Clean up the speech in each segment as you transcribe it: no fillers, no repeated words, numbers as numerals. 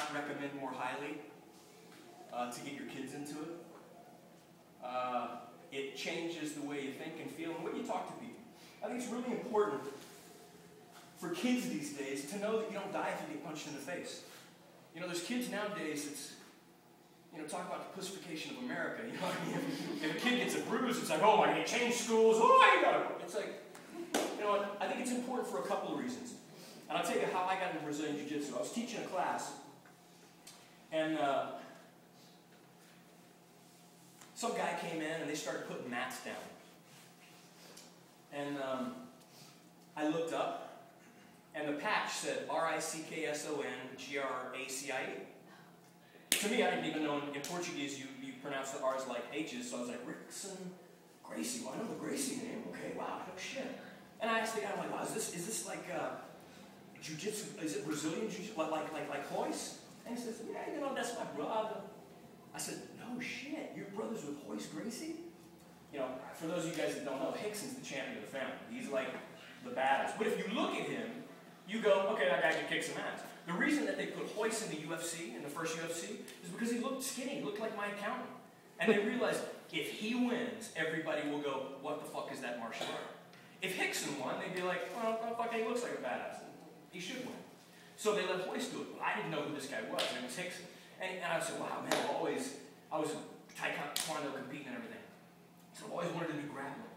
not recommend more highly to get your kids into it. It changes the way you think and feel and the way you talk to people. I think it's really important for kids these days to know that you don't die if you get punched in the face. You know, there's kids nowadays that's, you know, talk about the pussification of America. You know what I mean? If a kid gets a bruise, it's like, oh, I need to change schools. Oh, you gotta. It's like, you know what? I think it's important for a couple of reasons. And I'll tell you how I got into Brazilian Jiu Jitsu. I was teaching a class, and some guy came in and they started putting mats down. And I looked up, and the patch said RICKSONGRACIE. To me, I didn't even know in Portuguese you pronounce the R's like H's, so I was like, Rickson Gracie. Well, I know the Gracie name. Okay, wow, no shit. And I asked the guy, I'm like, wow, is this like jiu-jitsu? Is it Brazilian jiu-jitsu? Like Hoist? And he says, yeah, you know, that's my brother. I said, no shit, you're brothers with Hoist Gracie? You know, for those of you guys that don't know, Hickson's the champion of the family. He's like the baddest. But if you look at him, you go, okay, that guy can kick some ass. The reason that they put Hoist in the UFC, in the first UFC, is because he looked skinny. He looked like my accountant. And they realized if he wins, everybody will go, what the fuck is that martial art? If Hickson won, they'd be like, well, fuck, he looks like a badass. He should win. So they let Hoist do it. But I didn't know who this guy was, and it was Hickson. And I said, wow, man, I was taekwondo competing and everything. So I always wanted to do grappling.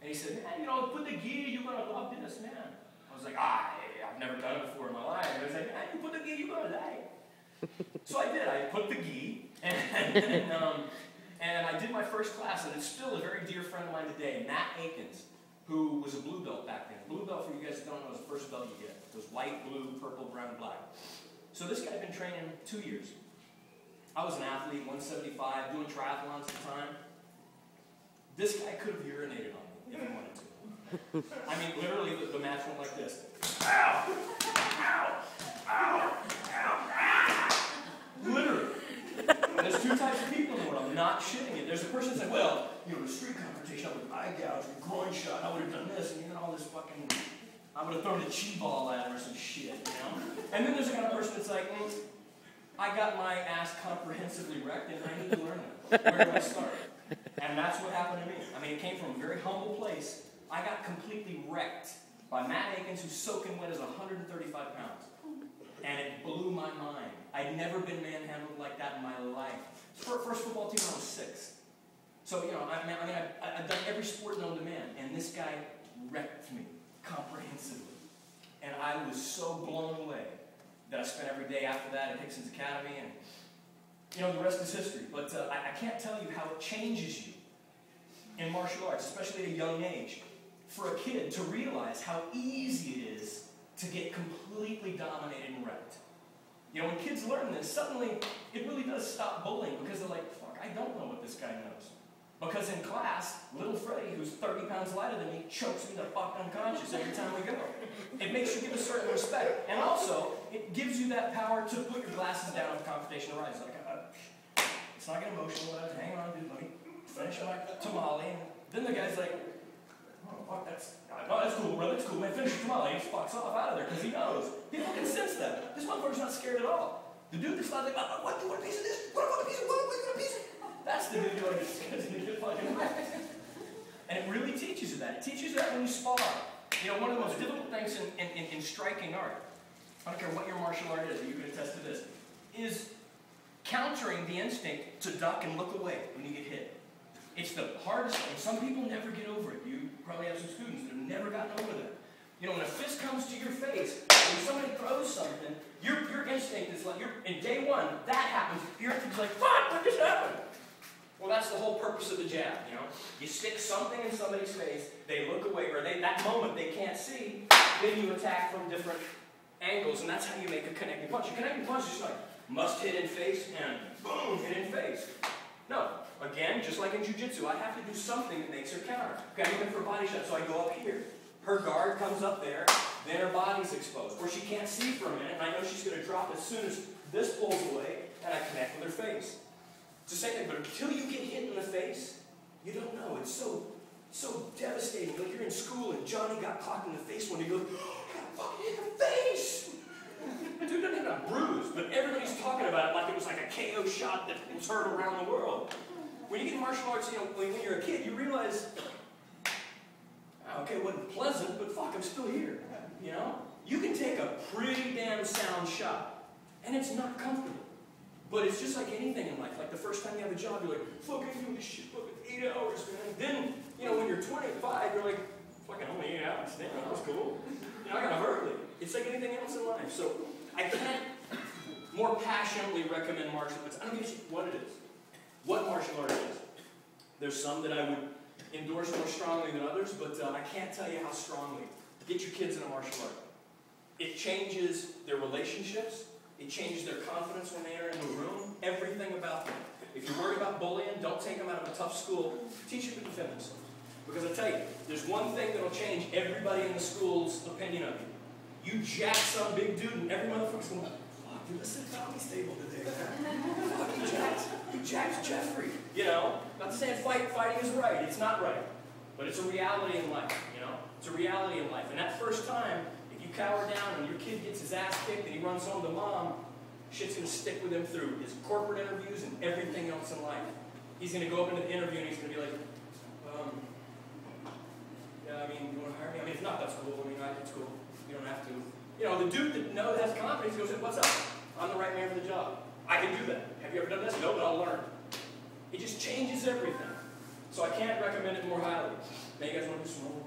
And he said, man, you know, put the gi, you're going to love this, man. I was like, I've never done it before in my life. And I was like, man, you put the gi, you're going to like. So I did. I put the gi, and I did my first class, and it's still a very dear friend of mine today, Matt Akins, who was a blue belt back then. Blue belt, for you guys that don't know, is the first belt you get. It was white, blue, purple, brown, and black. So this guy had been training 2 years. I was an athlete, 175, doing triathlons at the time. This guy could have urinated on me if he wanted to. I mean, literally, the match went like this. Ow! Ow! Ow! Ow! Ow! Literally. And there's two types of people in the world. I'm not shitting it. There's a person that's like, well, you know, the street confrontation, I would have eye gouged, a groin shot, I would have done this, and you know, all this fucking, I would have thrown a chi ball at him or some shit, you know? And then there's the kind of person that's like, I got my ass comprehensively wrecked, and I need to learn that. Where do I start? And that's what happened to me. I mean, it came from a very humble place. I got completely wrecked by Matt Akins, who's soaking wet as 135 pounds. And it blew my mind. I'd never been manhandled like that in my life. First football team when I was 6. So, you know, I've done every sport known to man, and this guy wrecked me comprehensively. And I was so blown away that I spent every day after that at Hickson's Academy, and, you know, the rest is history. But I can't tell you how it changes you in martial arts, especially at a young age, for a kid to realize how easy it is to get completely dominated and wrecked. You know, when kids learn this, suddenly it really does stop bullying, because they're like, fuck, I don't know what this guy knows. Because in class, little Freddie, who's 30 pounds lighter than me, chokes me the fuck unconscious every time we go. It makes you give a certain respect. And also, it gives you that power to put your glasses down if confrontation arises. Like, it's not getting emotional, hang on, dude, let me finish my tamale. And then the guy's like, oh, fuck, that's cool, bro, that's cool, man, finish your tamale. He just fucks off out of there, because he knows. People can sense that. This motherfucker's not scared at all. The dude that's like, what, you want a piece of this? What, a piece of what? What, you want a piece of? That's the dude who gets fucking wrecked. And it really teaches you that. It teaches you that when you spar. You know, one of the most difficult things in striking art, I don't care what your martial art is, you can attest to this, is countering the instinct to duck and look away when you get hit. It's the hardest thing. Some people never get over it. You probably have some students that have never gotten over that. You know, when a fist comes to your face, when somebody throws something, your instinct is like, in day one, that happens, your instinct's like, fuck, what just happened? Well, that's the whole purpose of the jab, you know? You stick something in somebody's face, they look away, or that moment they can't see, then you attack from different angles, and that's how you make a connecting punch. A connecting punch is just like, must hit in face, and boom, hit in face. No, again, just like in jiu-jitsu, I have to do something that makes her counter. Okay, I'm looking for a body shot, so I go up here. Her guard comes up there, then her body's exposed, where she can't see for a minute, and I know she's going to drop as soon as this pulls away, and I connect with her face. It's the same thing, but until you get hit in the face, you don't know. It's so devastating. Like you're in school and Johnny got clocked in the face one day. You go, oh, I got fucking hit in the face! Dude doesn't have a bruise, but everybody's talking it was like a KO shot that was heard around the world. When you get martial arts, you know, when you're a kid, you realize, oh, okay, it wasn't pleasant, but fuck, I'm still here. You know? You can take a pretty damn sound shot, and it's not comfortable. But it's just like anything in life. Like the first time you have a job, you're like, fuck, I do this shit fucking 8 hours, man. Then, you know, when you're 25, you're like, fucking only 8 hours. Damn, that was cool. You know, I got hurt. It's like anything else in life. So I can't more passionately recommend martial arts. I don't give a shit what it is. What martial art it is. There's some that I would endorse more strongly than others, but I can't tell you how strongly. Get your kids in a martial art. It changes their relationships. It changes their confidence when they enter into a room. Everything about them. If you're worried about bullying, don't take them out of a tough school. Teach them to defend themselves. Because I tell you, there's one thing that'll change everybody in the school's opinion of you. You jack some big dude, and every motherfucker's going, fuck, dude, listen to Tommy's table today, man. Fuck, he jacks Jeffrey. You know? Not to say fighting is right. It's not right. But it's a reality in life, you know? It's a reality in life. And that first time, if you cower down and your kid gets his ass kicked and he runs home to mom, shit's going to stick with him through his corporate interviews and everything else in life. He's going to go up into the interview and he's going to be like, yeah, I mean, you want to hire me? I mean, if not, that's cool. I mean, it's cool. You don't have to. You know, the dude that has confidence goes, what's up? I'm the right man for the job. I can do that. Have you ever done this? No, but I'll learn. It just changes everything. So I can't recommend it more highly. Now you guys want to do some more?